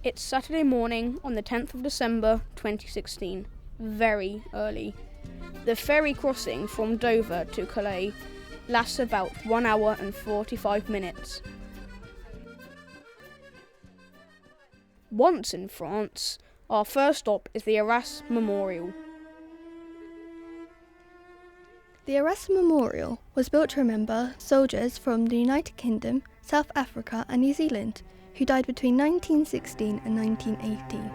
It's Saturday morning on the 10th of December 2016, very early. The ferry crossing from Dover to Calais lasts about 1 hour and 45 minutes. Once in France, our first stop is the Arras Memorial. The Arras Memorial was built to remember soldiers from the United Kingdom, South Africa and New Zealand who died between 1916 and 1918.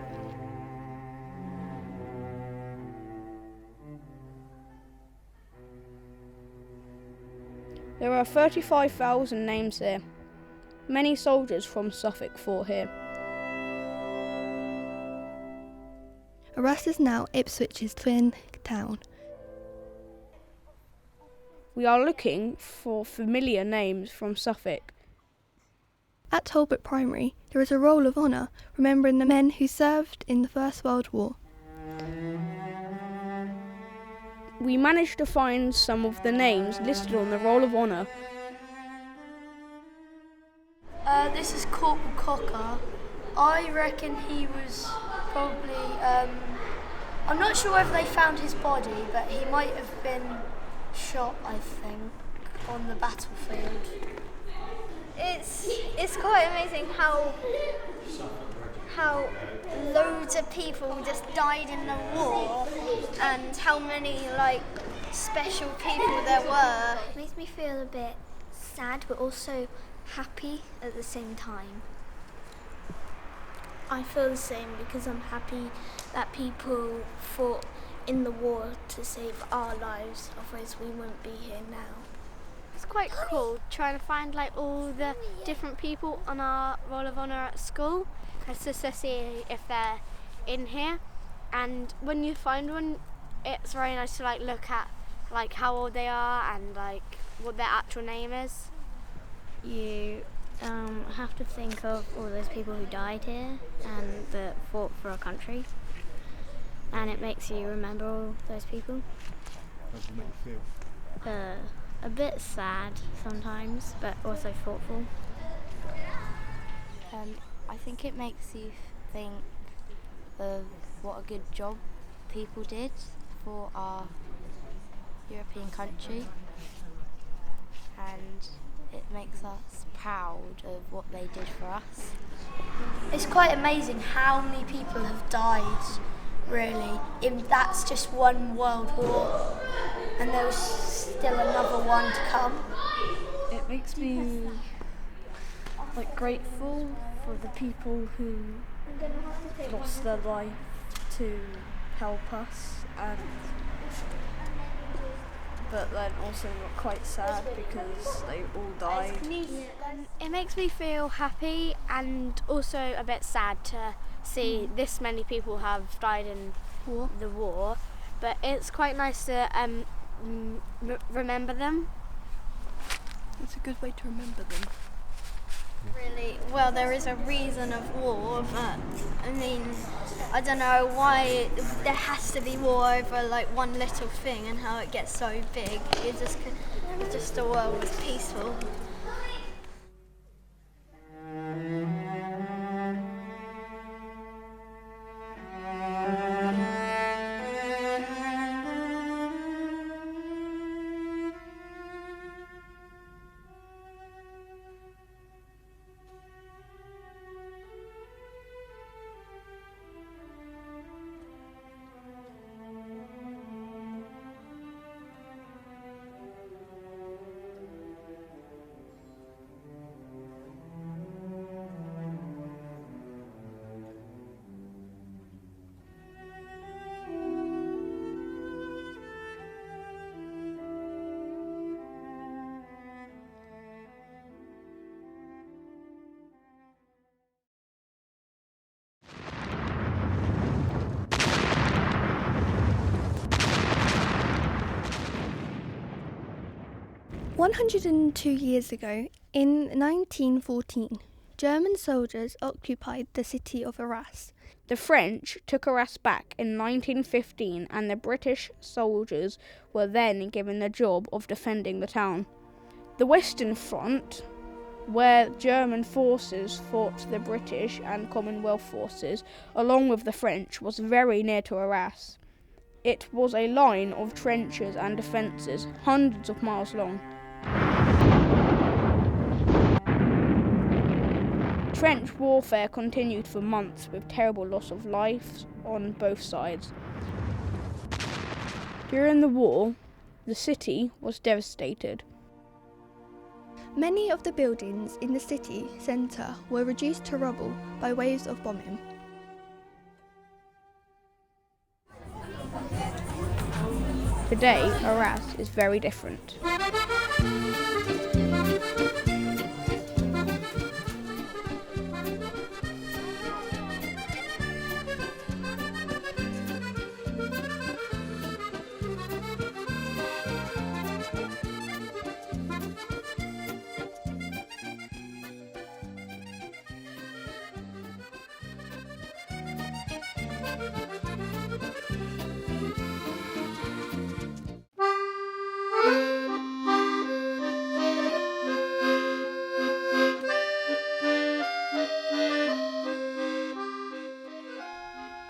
There are 35,000 names here. Many soldiers from Suffolk fought here. Arras is now Ipswich's twin town. We are looking for familiar names from Suffolk. At Holbrook Primary, there is a roll of honour remembering the men who served in the First World War. We managed to find some of the names listed on the roll of honour. This is Corporal Cocker. I reckon he was probably, I'm not sure whether they found his body, but he might have been shot, I think, on the battlefield. It's quite amazing how loads of people just died in the war and how many special people there were. It makes me feel a bit sad but also happy at the same time. I feel the same because I'm happy that people fought in the war to save our lives, otherwise we wouldn't be here now. It's quite cool trying to find all the different people on our roll of honour at school, just to see if they're in here. And when you find one, it's very nice to look at how old they are and what their actual name is. You have to think of all those people who died here and that fought for our country, and it makes you remember all those people. How does it make you feel? A bit sad sometimes, but also thoughtful. I think it makes you think of what a good job people did for our European country, and it makes us proud of what they did for us. It's quite amazing how many people have died, really. That's just one world war, and there's still another one to come. It makes me grateful for the people who lost their life to help us, but then also quite sad because they all died. It makes me feel happy and also a bit sad to see this many people have died in the war, but it's quite nice to remember them. It's a good way to remember them. Really, well, there is a reason of war, but I don't know why there has to be war over one little thing and how it gets so big. It's just the world was peaceful. "102 years ago, in 1914, German soldiers occupied the city of Arras. The French took Arras back in 1915 and the British soldiers were then given the job of defending the town. The Western Front where German forces fought the British and Commonwealth forces, along with the French, was very near to Arras. It was a line of trenches and defences, hundreds of miles long. Trench warfare continued for months with terrible loss of lives on both sides. During the war, the city was devastated. Many of the buildings in the city centre were reduced to rubble by waves of bombing. Today, Arras is very different.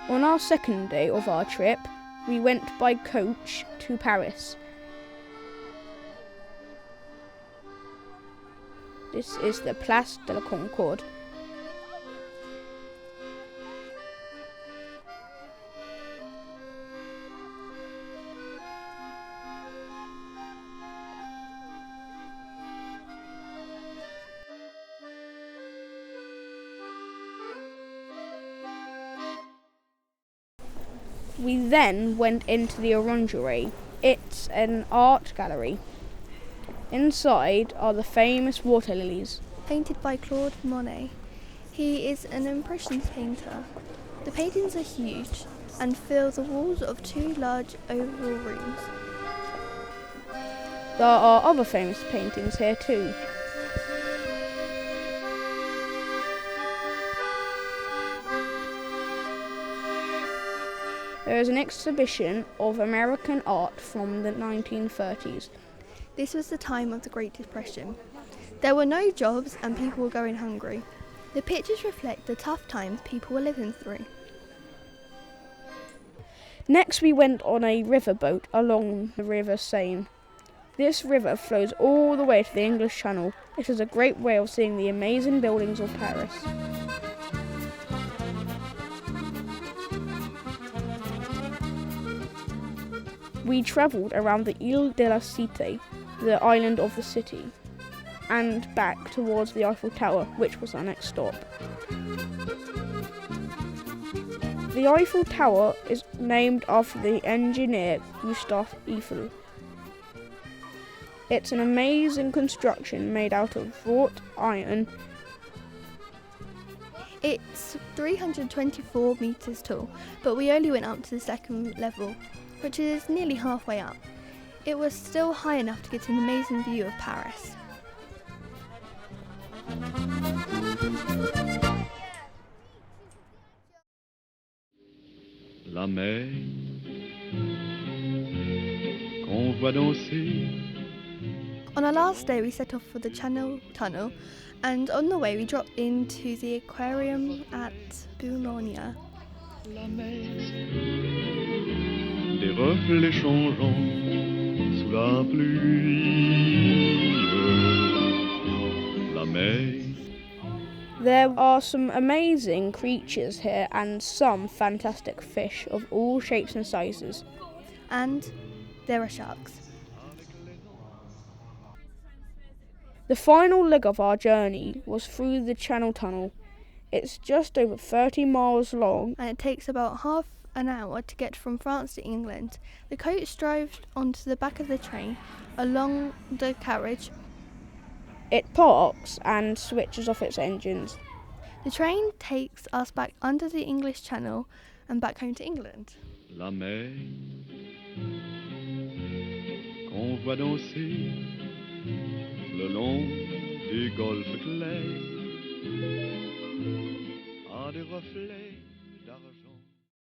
On our second day of our trip, we went by coach to Paris. This is the Place de la Concorde. We then went into the Orangerie. It's an art gallery. Inside are the famous water lilies. Painted by Claude Monet. He is an impressionist painter. The paintings are huge and fill the walls of two large oval rooms. There are other famous paintings here too. There is an exhibition of American art from the 1930s. This was the time of the Great Depression. There were no jobs and people were going hungry. The pictures reflect the tough times people were living through. Next we went on a riverboat along the River Seine. This river flows all the way to the English Channel. It is a great way of seeing the amazing buildings of Paris. We travelled around the Ile de la Cité, the island of the city, and back towards the Eiffel Tower, which was our next stop. The Eiffel Tower is named after the engineer Gustave Eiffel. It's an amazing construction made out of wrought iron. It's 324 metres tall, but we only went up to the second level, which is nearly halfway up. It was still high enough to get an amazing view of Paris. La mer qu'on voit danser. On our last day we set off for the Channel Tunnel, and on the way we dropped into the aquarium at Boulogne. La mer, des reflets changeants sous la pluie. La mer. There are some amazing creatures here and some fantastic fish of all shapes and sizes. And there are sharks. The final leg of our journey was through the Channel Tunnel. It's just over 30 miles long. And it takes about half an hour to get from France to England. The coach drives onto the back of the train along the carriage. It parks and switches off its engines. The train takes us back under the English Channel and back home to England. La mer qu'on voit danser le long des golfes clairs a des reflets